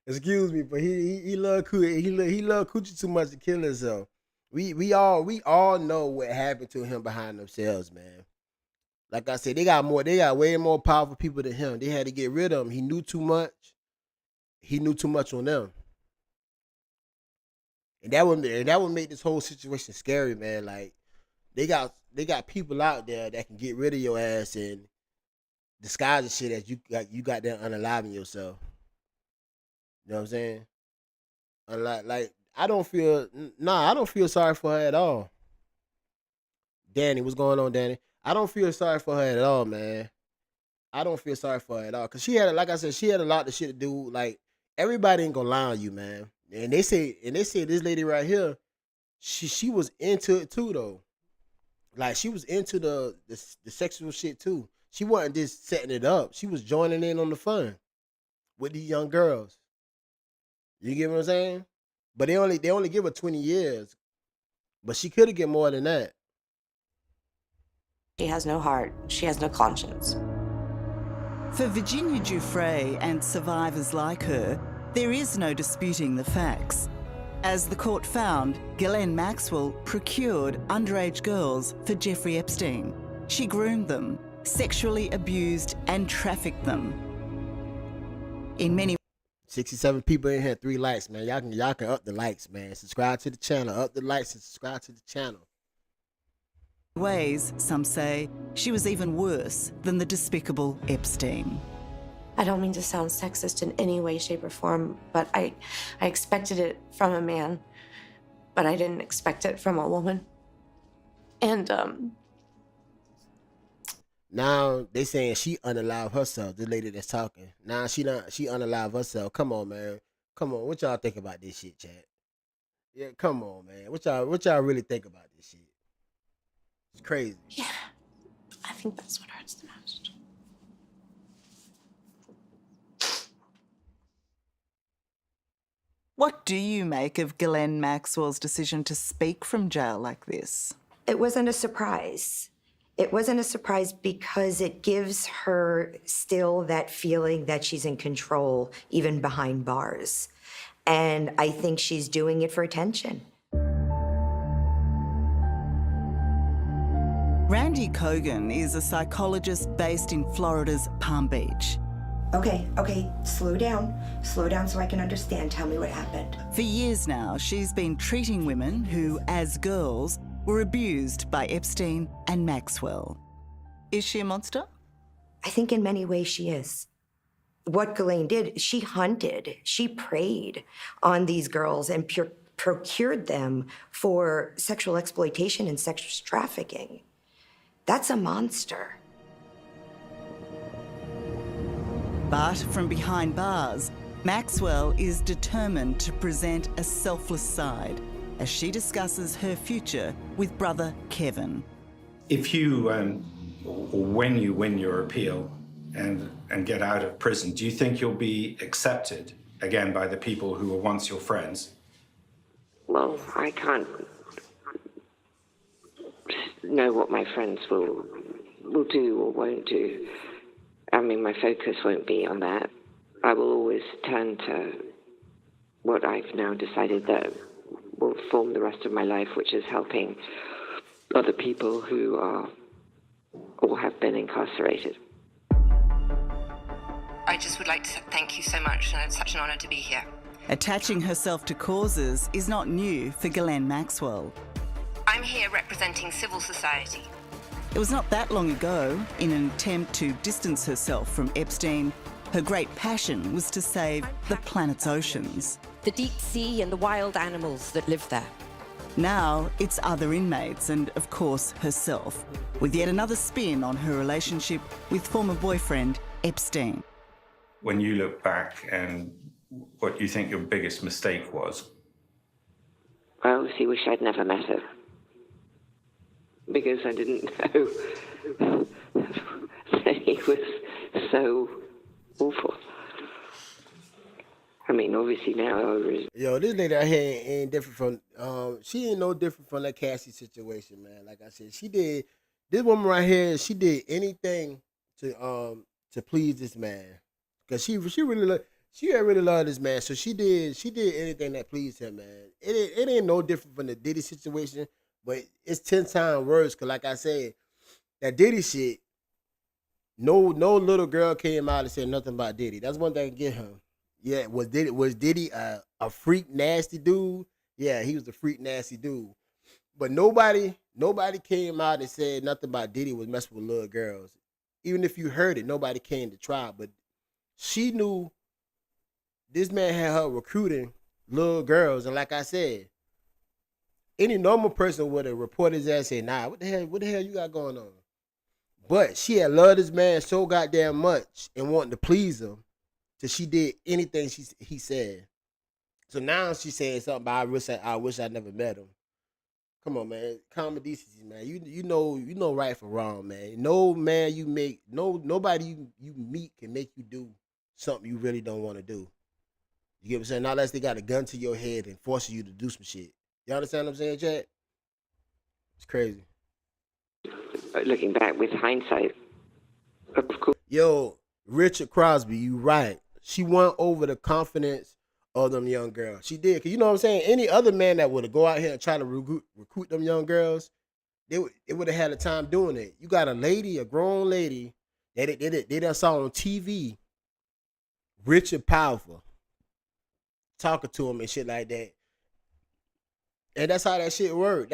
Excuse me, but he love coochie. He love coochie too much to kill himself. We all know what happened to him behind them cells, man. Like I said, they got way more powerful people than him. They had to get rid of him. He knew too much. He knew too much on them. And that would make this whole situation scary, man. Like they got people out there that can get rid of your ass and disguise the shit as you got there unaliving yourself. You know what I'm saying? Like I don't feel sorry for her at all. Danny, what's going on, Danny? I don't feel sorry for her at all, man. I don't feel sorry for her at all. Cause she had, like I said, she had a lot of shit to do. Like everybody ain't gonna lie on you, man. And they say this lady right here, she was into it too, though. Like she was into the sexual shit too. She wasn't just setting it up. She was joining in on the fun with these young girls. You get what I'm saying? But they only give her 20 years. But she could have get more than that. She has no heart. She has no conscience. For Virginia Giuffre and survivors like her, there is no disputing the facts. As the court found, Ghislaine Maxwell procured underage girls for Jeffrey Epstein. She groomed them, sexually abused and trafficked them. In many 67 people in here, 3 likes, man. Y'all can up the likes, man. Subscribe to the channel. Up the likes and subscribe to the channel. ways, some say, she was even worse than the despicable Epstein. I don't mean to sound sexist in any way, shape, or form, but I expected it from a man, but I didn't expect it from a woman. And, now they saying she unalive herself, the lady that's talking. Now she unalive herself. Come on, man. Come on. What y'all think about this shit, chat? Yeah, come on, man. What y'all really think about this shit? It's crazy. Yeah, I think that's what hurts the most. What do you make of Ghislaine Maxwell's decision to speak from jail like this? It wasn't a surprise. It wasn't a surprise because it gives her still that feeling that she's in control, even behind bars. And I think she's doing it for attention. Randy Kogan is a psychologist based in Florida's Palm Beach. Okay, slow down so I can understand. Tell me what happened. For years now, she's been treating women who, as girls, were abused by Epstein and Maxwell. Is she a monster? I think in many ways she is. What Ghislaine did, she hunted, she preyed on these girls and procured them for sexual exploitation and sex trafficking. That's a monster. But from behind bars, Maxwell is determined to present a selfless side as she discusses her future with brother Kevin. If you, when you win your appeal and get out of prison, do you think you'll be accepted again by the people who were once your friends? Well, I can't know what my friends will do or won't do. I mean, my focus won't be on that. I will always turn to what I've now decided that will form the rest of my life, which is helping other people who are or have been incarcerated. I just would like to thank you so much, and it's such an honor to be here. Attaching herself to causes is not new for Ghislaine Maxwell. I'm here representing civil society. It was not that long ago, in an attempt to distance herself from Epstein, her great passion was to save the planet's oceans. The deep sea and the wild animals that live there. Now it's other inmates and, of course, herself, with yet another spin on her relationship with former boyfriend Epstein. When you look back and what you think your biggest mistake was? I obviously wish I'd never met her, because I didn't know that he was so awful. I mean, obviously now I was... Yo, this lady out here ain't different from, she ain't no different from that Cassie situation, man. Like I said, this woman right here, she did anything to please this man. Cause she really loved this man. So she did anything that pleased him, man. It ain't no different from the Diddy situation, but it's 10 times worse. Cause like I said, that Diddy shit, no little girl came out and said nothing about Diddy. That's one thing I get him. Yeah, was Diddy a freak nasty dude? Yeah, he was a freak nasty dude. But nobody came out and said nothing about Diddy was messing with little girls. Even if you heard it, nobody came to try. But she knew this man had her recruiting little girls. And like I said, any normal person would have reported his ass and say, nah, what the hell you got going on? But she had loved this man so goddamn much and wanted to please him that she did anything he said. So now she's saying something about I wish I never met him. Come on, man. Common decency, man. You know right from wrong, man. No man nobody you meet can make you do something you really don't want to do. You get what I'm saying? Not unless they got a gun to your head and forcing you to do some shit. You understand what I'm saying, Chad? It's crazy. Looking back with hindsight, of course. Yo, Richard Crosby, you right. She won over the confidence of them young girls. She did. Cause you know what I'm saying? Any other man that would have go out here and try to recruit them young girls, they would have had a time doing it. You got a grown lady, they done saw on TV, rich and powerful, talking to him and shit like that. And that's how that shit worked.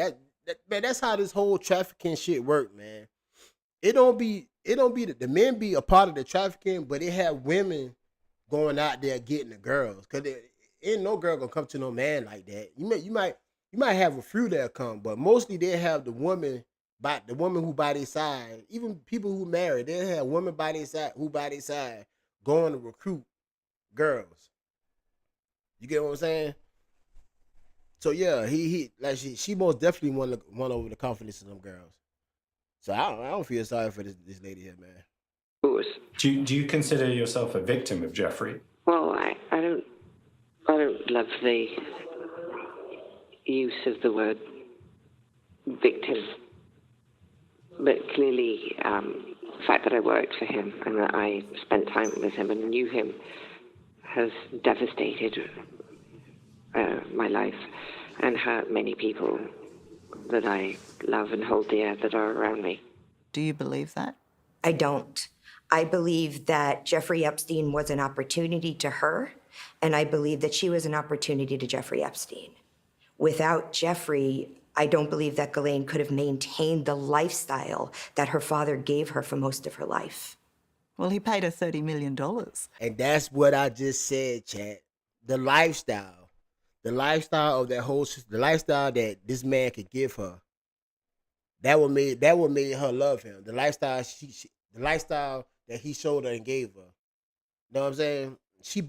Man, that's how this whole trafficking shit work, man. It don't be the men be a part of the trafficking, but it have women going out there getting the girls. Cause ain't no girl gonna come to no man like that. You might have a few that come, but mostly they have the woman who by their side. Even people who marry, they have women by their side who by their side going to recruit girls. You get what I'm saying? So yeah, he like she most definitely won over the confidence of them girls. So I don't feel sorry for this lady here, man. Do you consider yourself a victim of Jeffrey? Well, I don't love the use of the word victim, but clearly the fact that I worked for him and that I spent time with him and knew him has devastated my life and hurt many people that I love and hold dear that are around me. Do you believe that? I don't. I believe that Jeffrey Epstein was an opportunity to her, and I believe that she was an opportunity to Jeffrey Epstein. Without Jeffrey, I don't believe that Ghislaine could have maintained the lifestyle that her father gave her for most of her life. Well, he paid her $30 million. And that's what I just said, chat. The lifestyle of that whole, the lifestyle that this man could give her. That what made her love him. The lifestyle the lifestyle that he showed her and gave her. You know what I'm saying? She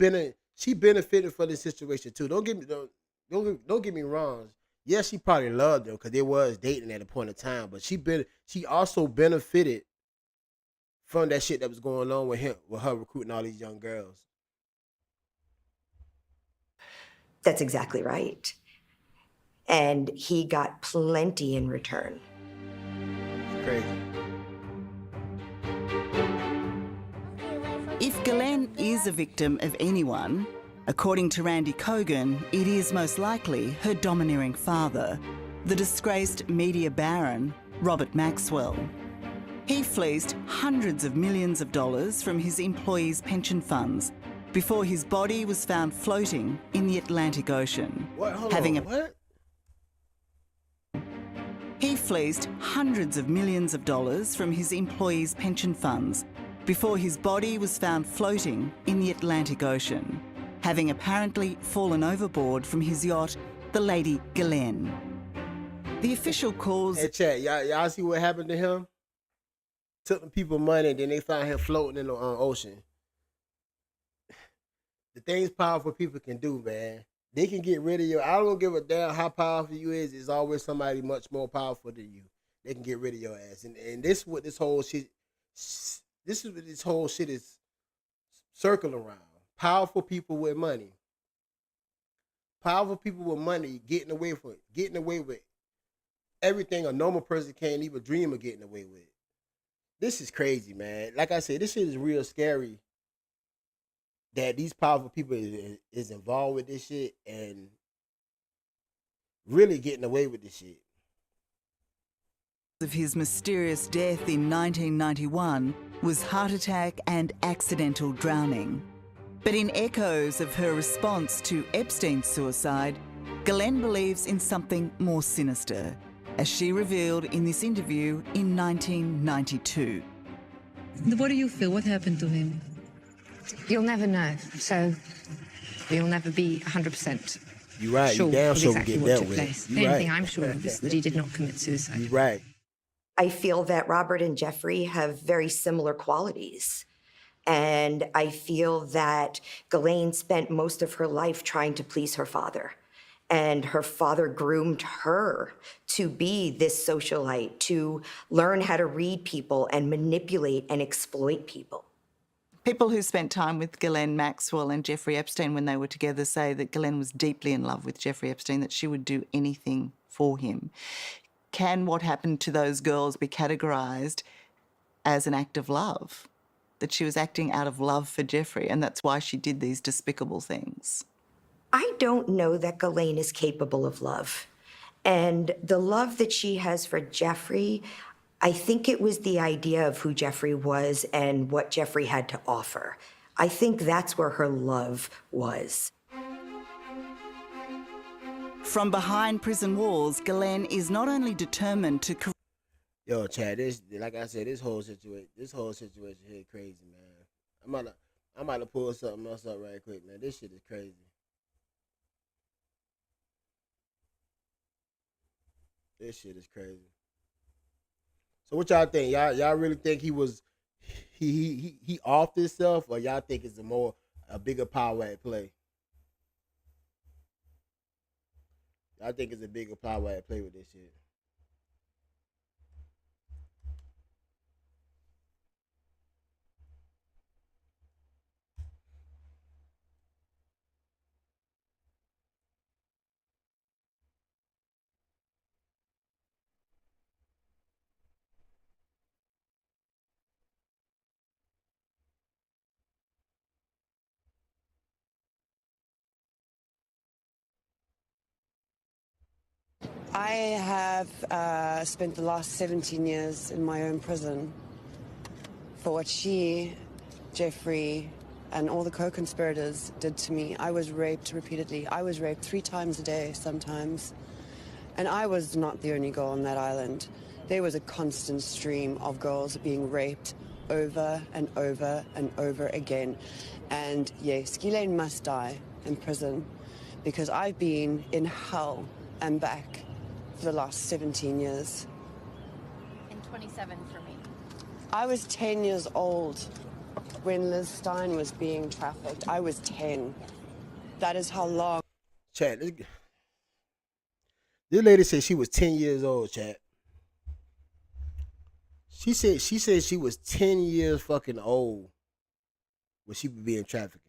benefited from this situation too. Don't get me wrong. Yes, she probably loved him because they was dating at a point in time, but she also benefited from that shit that was going on with her recruiting all these young girls. That's exactly right. And he got plenty in return. It's crazy. If Ghislaine is a victim of anyone, according to Randy Cogan, it is most likely her domineering father, the disgraced media baron, Robert Maxwell. He fleeced hundreds of millions of dollars from his employees' pension funds before his body was found floating in the Atlantic Ocean. What? Hold on. What? He fleeced hundreds of millions of dollars from his employees' pension funds before his body was found floating in the Atlantic Ocean, having apparently fallen overboard from his yacht, the Lady Ghislaine. The official cause... Hey, chat, y'all see what happened to him? Took the people money, and then they found him floating in the ocean. The things powerful people can do, man. They can get rid of you. I don't give a damn how powerful you is. There's always somebody much more powerful than you. They can get rid of your ass. And this is what this whole shit is circling around. Powerful people with money. Powerful people with money getting away with everything a normal person can't even dream of getting away with. This is crazy, man. Like I said, this shit is real scary. That these powerful people is involved with this shit and really getting away with this shit. Of his mysterious death in 1991 was heart attack and accidental drowning. But in echoes of her response to Epstein's suicide, Ghislaine believes in something more sinister, as she revealed in this interview in 1992. What do you feel? What happened to him? You'll never know, so you'll never be 100% You're right. sure You damn of sure exactly get what dealt took with. place. The You're only right. thing I'm sure of is that he did not commit suicide. You're right. I feel that Robert and Jeffrey have very similar qualities. And I feel that Ghislaine spent most of her life trying to please her father. And her father groomed her to be this socialite, to learn how to read people and manipulate and exploit people. People who spent time with Ghislaine Maxwell and Jeffrey Epstein when they were together say that Ghislaine was deeply in love with Jeffrey Epstein, that she would do anything for him. Can what happened to those girls be categorised as an act of love? That she was acting out of love for Jeffrey, and that's why she did these despicable things? I don't know that Ghislaine is capable of love. And the love that she has for Jeffrey, I think it was the idea of who Jeffrey was and what Jeffrey had to offer. I think that's where her love was. From behind prison walls, Ghislaine is not only determined to... Yo, Chad, this, like I said, this whole situation here crazy, man. I'm about to pull something else up right quick, man. This shit is crazy. This shit is crazy. So what y'all think? Y'all really think he was he off himself, or y'all think it's a bigger power at play? I think it's a bigger power at play with this shit. I have spent the last 17 years in my own prison for what she, Jeffrey, and all the co-conspirators did to me. I was raped repeatedly. I was raped 3 times a day sometimes. And I was not the only girl on that island. There was a constant stream of girls being raped over and over and over again. And yes, Ghislaine must die in prison because I've been in hell and back for the last 17 years. And 27 for me. I was 10 years old when Liz Stein was being trafficked. I was 10. That is how long. Chat, this lady said she was 10 years old, chat. She said she was 10 years fucking old when she was being trafficked.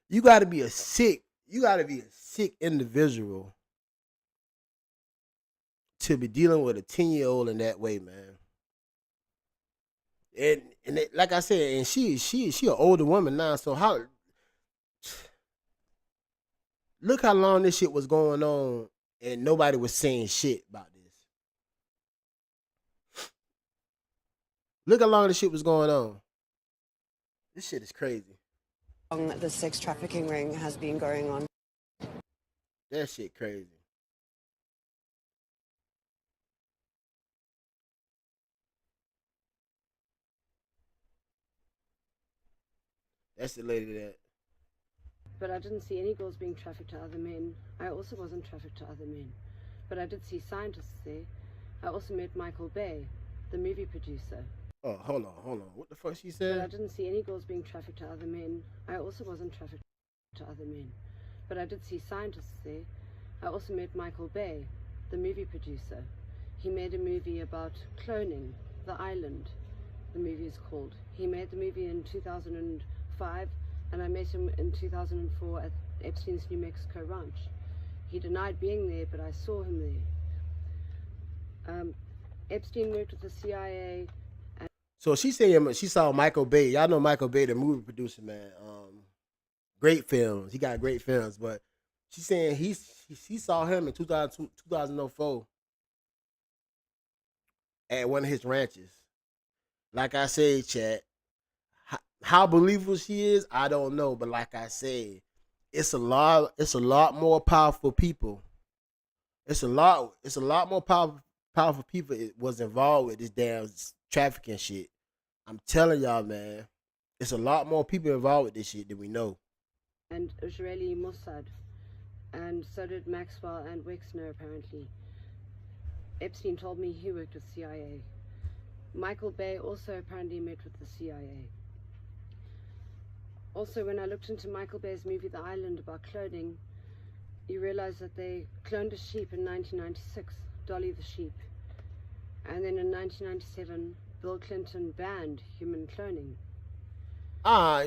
You gotta be a sick individual to be dealing with a 10-year-old in that way, man. And it, like I said, and she an older woman now, so how look how long this shit was going on and nobody was saying shit about this. Look how long this shit was going on. This shit is crazy. The sex trafficking ring has been going on. That shit crazy. That's the lady that. But I didn't see any girls being trafficked to other men. I also wasn't trafficked to other men. But I did see scientists there. I also met Michael Bay, the movie producer. Oh, hold on. What the fuck she said? But I didn't see any girls being trafficked to other men. I also wasn't trafficked to other men. But I did see scientists there. I also met Michael Bay, the movie producer. He made a movie about cloning, The Island, the movie is called. He made the movie in 2005, and I met him in 2004 at Epstein's New Mexico ranch. He denied being there, but I saw him there. Epstein worked with the CIA. So she said she saw Michael Bay. Y'all know Michael Bay, the movie producer, man. Great films. He got great films, but she's saying he saw him in 2004 at one of his ranches. Like I said, chat, how believable she is, I don't know. But like I said, it's a lot more powerful people. It's a lot more powerful people was involved with this damn trafficking shit. I'm telling y'all, man, it's a lot more people involved with this shit than we know. And Israeli Mossad, and so did Maxwell and Wexner apparently. Epstein told me he worked with CIA. Michael Bay also apparently met with the CIA. Also, when I looked into Michael Bay's movie The Island about cloning, you realize that they cloned a sheep in 1996, Dolly the sheep. And then in 1997, Bill Clinton banned human cloning.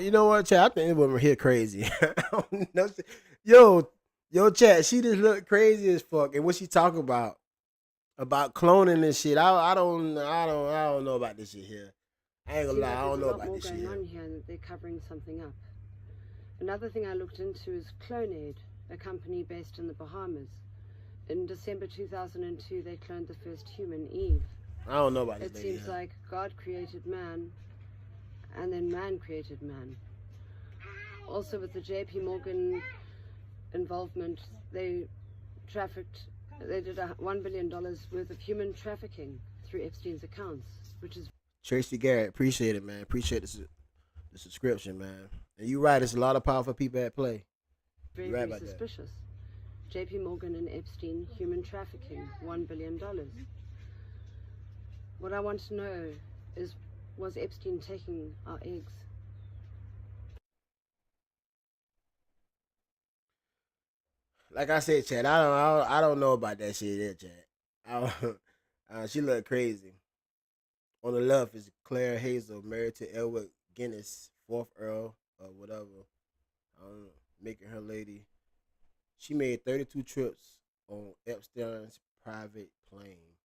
You know what, chat? I think this woman here crazy. Yo, chat, she just look crazy as fuck. And what she talking about cloning and shit? I don't know about this shit here. I ain't gonna lie, I don't know about this shit. There's a lot more going on here, and they're covering something up. Another thing I looked into is Clonaid, a company based in the Bahamas. In December 2002, they cloned the first human, Eve. I don't know about this. It seems like God created man, and then man created man. Also with the JP Morgan involvement. They did $1 billion worth of human trafficking through Epstein's accounts, which is... Tracy Garrett, appreciate it, man. Appreciate the subscription, man. And you're right, there's a lot of powerful people at play. Very, right very suspicious. JP Morgan and Epstein, human trafficking, $1 billion. What I want to know is, was Epstein taking our eggs? Like I said, Chad, I don't know about that shit there, Chad. She look crazy. On the left is Claire Hazel, married to Edward Guinness, 4th Earl or whatever. I don't know, making her lady. She made 32 trips on Epstein's private plane.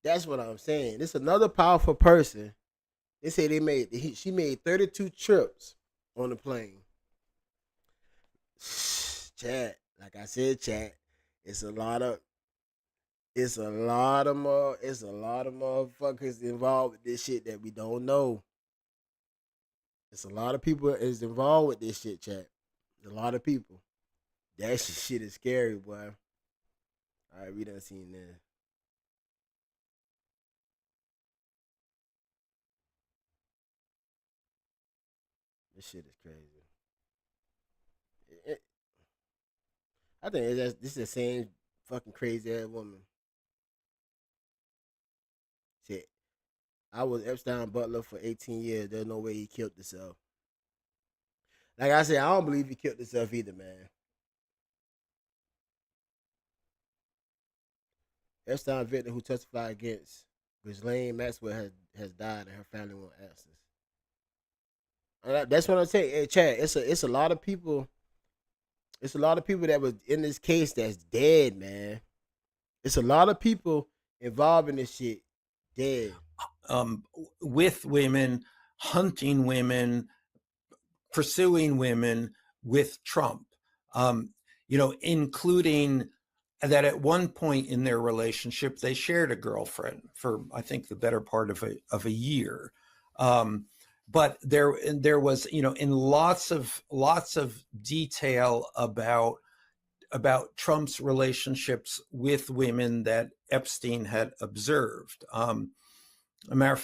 That's what I'm saying. This another powerful person. They say she made 32 trips on the plane. Chat, like I said, chat, it's a lot of motherfuckers involved with this shit that we don't know. It's a lot of people is involved with this shit, chat. A lot of people. That shit is scary, boy. All right, we done seen that. This shit is crazy. I think this is the same fucking crazy ass woman. Shit. I was Epstein butler for 18 years. There's no way he killed himself. Like I said, I don't believe he killed himself either, man. Epstein victim who testified against Ghislaine Maxwell has died, and her family won't answer. That's what I'm saying. Hey, Chad, it's a lot of people. It's a lot of people that was in this case that's dead, man. It's a lot of people involved in this shit dead. With women, hunting women, pursuing women with Trump, including that at one point in their relationship, they shared a girlfriend for, I think, the better part of a year. But there was, in lots of detail about Trump's relationships with women that Epstein had observed. A matter of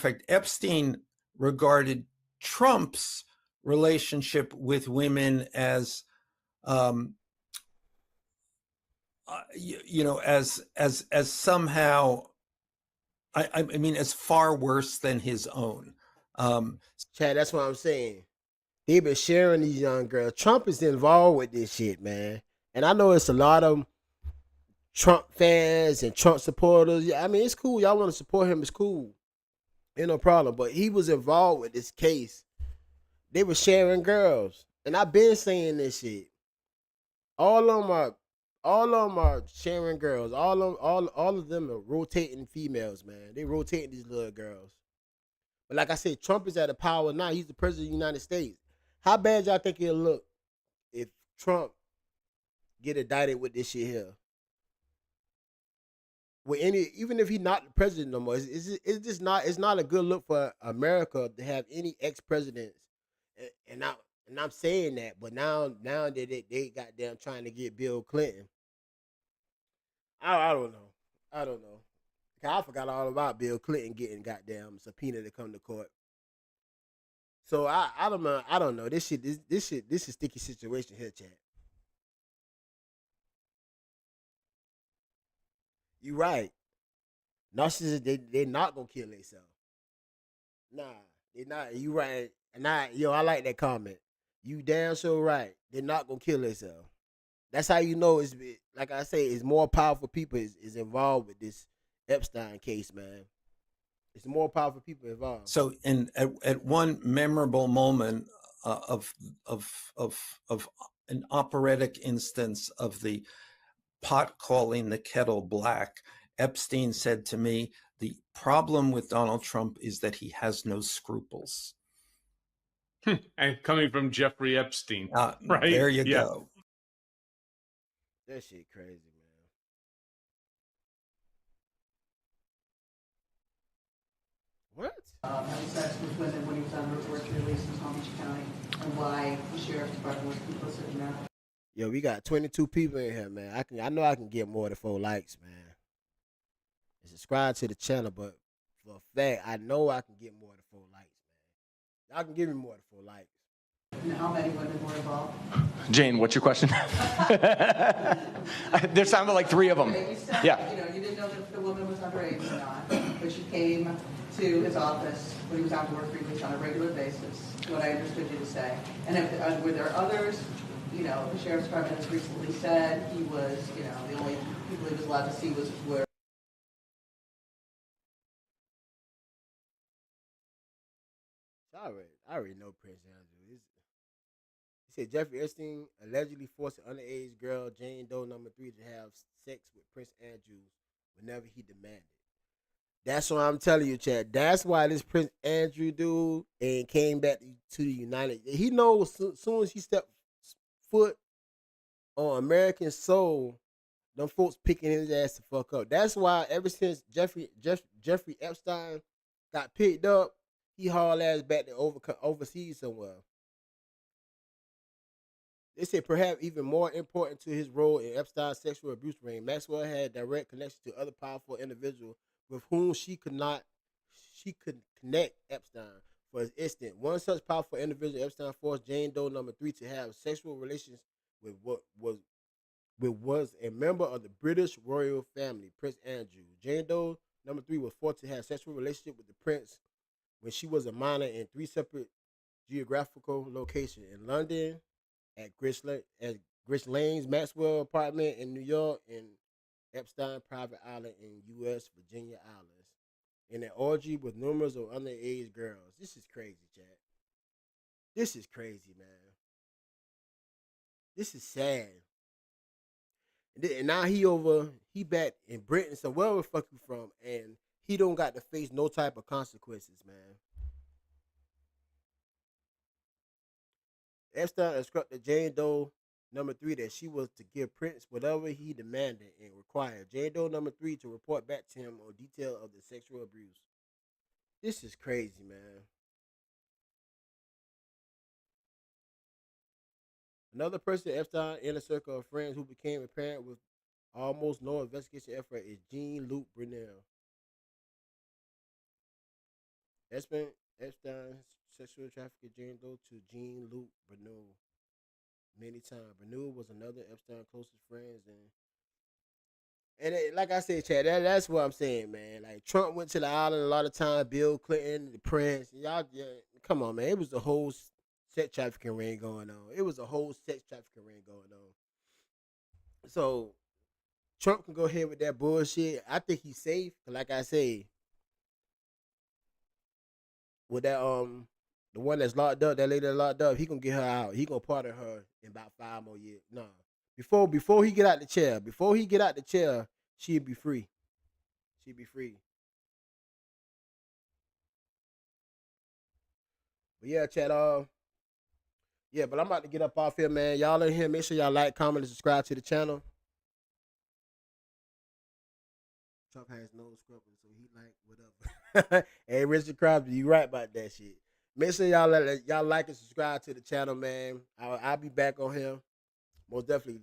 fact, Epstein regarded Trump's relationship with women as, as somehow, I mean, as far worse than his own. Chad, that's what I'm saying. They've been sharing these young girls. Trump is involved with this shit, man. And I know it's a lot of Trump fans and Trump supporters. Yeah, I mean, it's cool. Y'all want to support him, it's cool. Ain't no problem. But he was involved with this case. They were sharing girls. And I've been saying this shit. All of them are sharing girls. All of them are rotating females, man. They rotating these little girls. But like I said, Trump is at the power now. He's the president of the United States. How bad y'all think it'll look if Trump get indicted with this shit here? Even if he's not the president no more, it's not a good look for America to have any ex-presidents. And I'm saying that, but now that they goddamn trying to get Bill Clinton. I don't know. I forgot all about Bill Clinton getting goddamn subpoena to come to court. So I don't know. This is sticky situation here, Chad. You right. Narcissists, they're not gonna kill themselves. Nah, they're not. You right. And I like that comment. You damn sure right. They're not gonna kill themselves. That's how you know it's, like I say, it's more powerful people is involved with this Epstein case, man. It's more powerful people involved. So, at one memorable moment of an operatic instance of the pot calling the kettle black, Epstein said to me, "The problem with Donald Trump is that he has no scruples." And coming from Jeffrey Epstein, right? There you go. That shit crazy, man. What? Having sex with women when he was on route work release in Palm Beach County, and why the sheriff's department was complicit in that. Yo, we got 22 people in here, man. I know I can get more than 4 likes, man. And subscribe to the channel, but for a fact, I know I can get more than 4 likes, man. Y'all can give me more than 4 likes. And how many women were involved? Jane, what's your question? There sounded like 3 of them. Okay, you said, Yeah. you know, you didn't know if the woman was underage or not, but she came to his office when he was out to work 3 weeks on a regular basis, what I understood you to say. And if, were there others? You know, the sheriff's department has recently said he was, you know, the only people he was allowed to see were. I already know Prince Andrew. He said Jeffrey Epstein allegedly forced an underage girl, Jane Doe number 3, to have sex with Prince Andrew whenever he demanded. That's what I'm telling you, Chad. That's why this Prince Andrew dude and came back to the United. He knows as soon as he stepped foot on American soil, them folks picking his ass to fuck up. That's why ever since Jeffrey Epstein got picked up, he hauled ass back to overseas somewhere. They said perhaps even more important to his role in Epstein's sexual abuse ring, Maxwell had direct connection to other powerful individuals with whom she could connect Epstein. For instance, one such powerful individual, Epstein forced Jane Doe number 3 to have sexual relations with what was a member of the British royal family, Prince Andrew. Jane Doe number 3 was forced to have sexual relationship with the prince when she was a minor in 3 separate geographical locations: in London, at Ghislaine's Maxwell apartment in New York, and Epstein private island in U.S. Virginia Islands, in an orgy with numerous of underage girls. This is crazy, Chad. This is crazy, man. This is sad. And now he back in Britain, so where the fuck you from? And he don't got to face no type of consequences, man. Epstein instructed Jane Doe number 3 that she was to give Prince whatever he demanded and required Jane Doe number 3 to report back to him on detail of the sexual abuse. This is crazy, man. Another person Epstein inner circle of friends who became apparent with almost no investigation effort is Jean-Luc Brunel. Epstein sexual trafficked Jane Doe to Jean-Luc Brunel many times. Brunel was another Epstein closest friends, and like I said, Chad, that's what I'm saying, man. Like Trump went to the island a lot of times. Bill Clinton, the Prince, y'all, yeah, come on, man. It was the whole sex trafficking ring going on. It was a whole sex trafficking ring going on. So Trump can go ahead with that bullshit. I think he's safe. Like I say, with that the one that's locked up, that lady that's locked up, he gonna get her out. He gonna pardon her in about 5 more years. No, before he get out the chair, she'll be free. She'll be free. But yeah, Chad. Yeah, but I'm about to get up off here, man. Y'all in here, make sure y'all like, comment, and subscribe to the channel. Trump has no scruples, so he like whatever. Hey, Richard Crosby, you right about that shit. Make sure y'all like and subscribe to the channel, man. I'll be back on here. Most definitely